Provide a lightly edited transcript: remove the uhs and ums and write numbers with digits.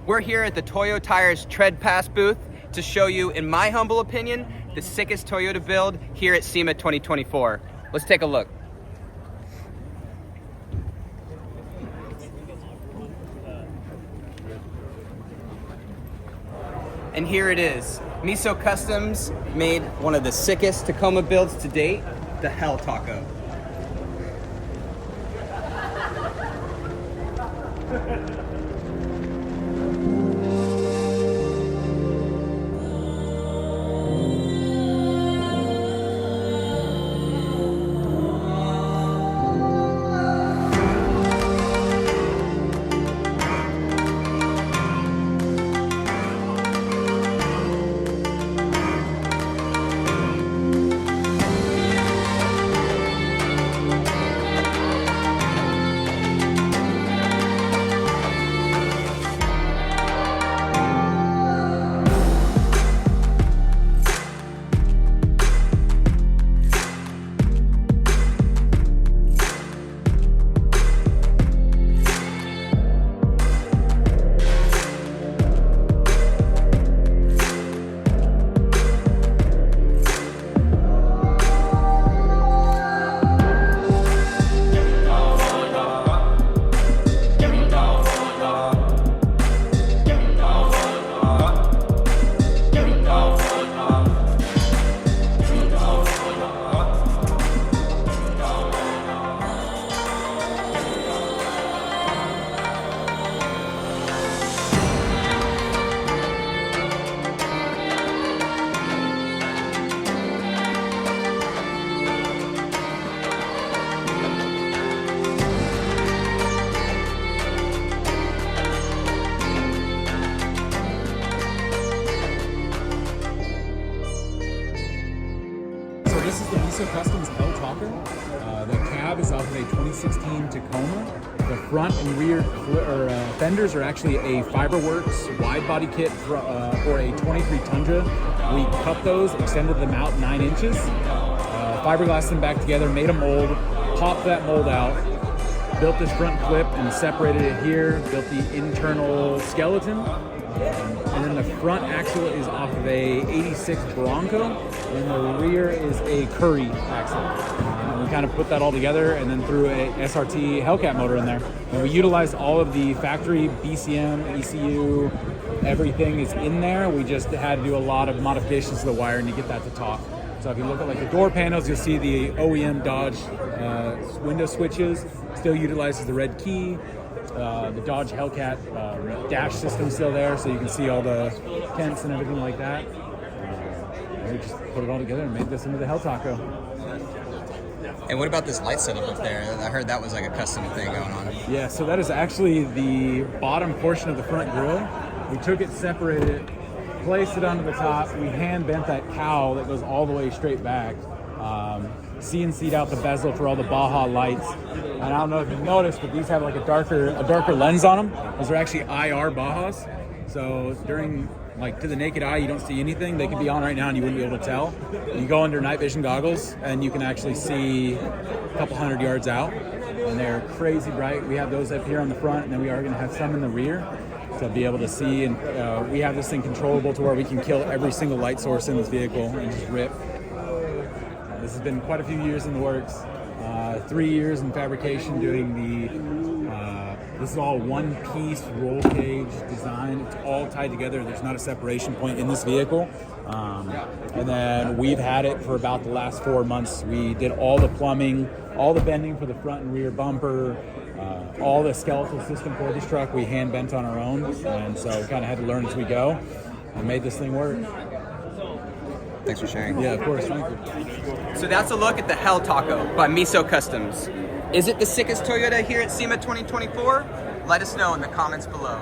We're here at the Toyo Tires Tread Pass booth to show you, in my humble opinion, the sickest Toyota build here at SEMA 2024. Let's take a look. And here it is. MESO Customs made one of the sickest Tacoma builds to date, the HellTaco. This is the MESO Customs HellTaco. The cab is off of a 2016 Tacoma. The front and rear fenders are actually a Fiberworks wide body kit for a 23 Tundra. We cut those, extended them out 9 inches, fiberglassed them back together, made a mold, popped that mold out, built this front clip and separated it here, built the internal skeleton. And then the front axle is off of a 86 Bronco, and the rear is a Currie axle. We kind of put that all together and then threw a SRT Hellcat motor in there. And we utilized all of the factory BCM, ECU, everything is in there. We just had to do a lot of modifications to the wiring to get that to talk. So if you look at like the door panels, you'll see the OEM Dodge window switches, still utilizes the red key. The Dodge Hellcat dash system still there, so you can see all the tents and everything like that. We just put it all together and made this into the HellTaco. And what about this light setup up there? I heard that was like a custom thing going on. Yeah, so that is actually the bottom portion of the front grille. We took it, separated it, placed it onto the top. We hand bent that cowl that goes all the way straight back. CNC'd out the bezel for all the Baja lights. And I don't know if you've noticed, but these have like a darker lens on them. Those are actually IR Bajas. So during, like, to the naked eye, you don't see anything. They could be on right now and you wouldn't be able to tell. You go under night vision goggles and you can actually see a couple hundred yards out. And they're crazy bright. We have those up here on the front, and then we are going to have some in the rear to be able to see. And we have this thing controllable to where we can kill every single light source in this vehicle and just rip. This has been quite a few years in the works. 3 years in fabrication doing this is all one piece roll cage design. It's all tied together. There's not a separation point in this vehicle. And then we've had it for about the last 4 months. We did all the plumbing, all the bending for the front and rear bumper, all the skeletal system for this truck we hand bent on our own. And so we kind of had to learn as we go and made this thing work. Thanks for sharing. Yeah, of course. Thank you. So that's a look at the HellTaco by MESO Customs. Is it the sickest Toyota here at SEMA 2024? Let us know in the comments below.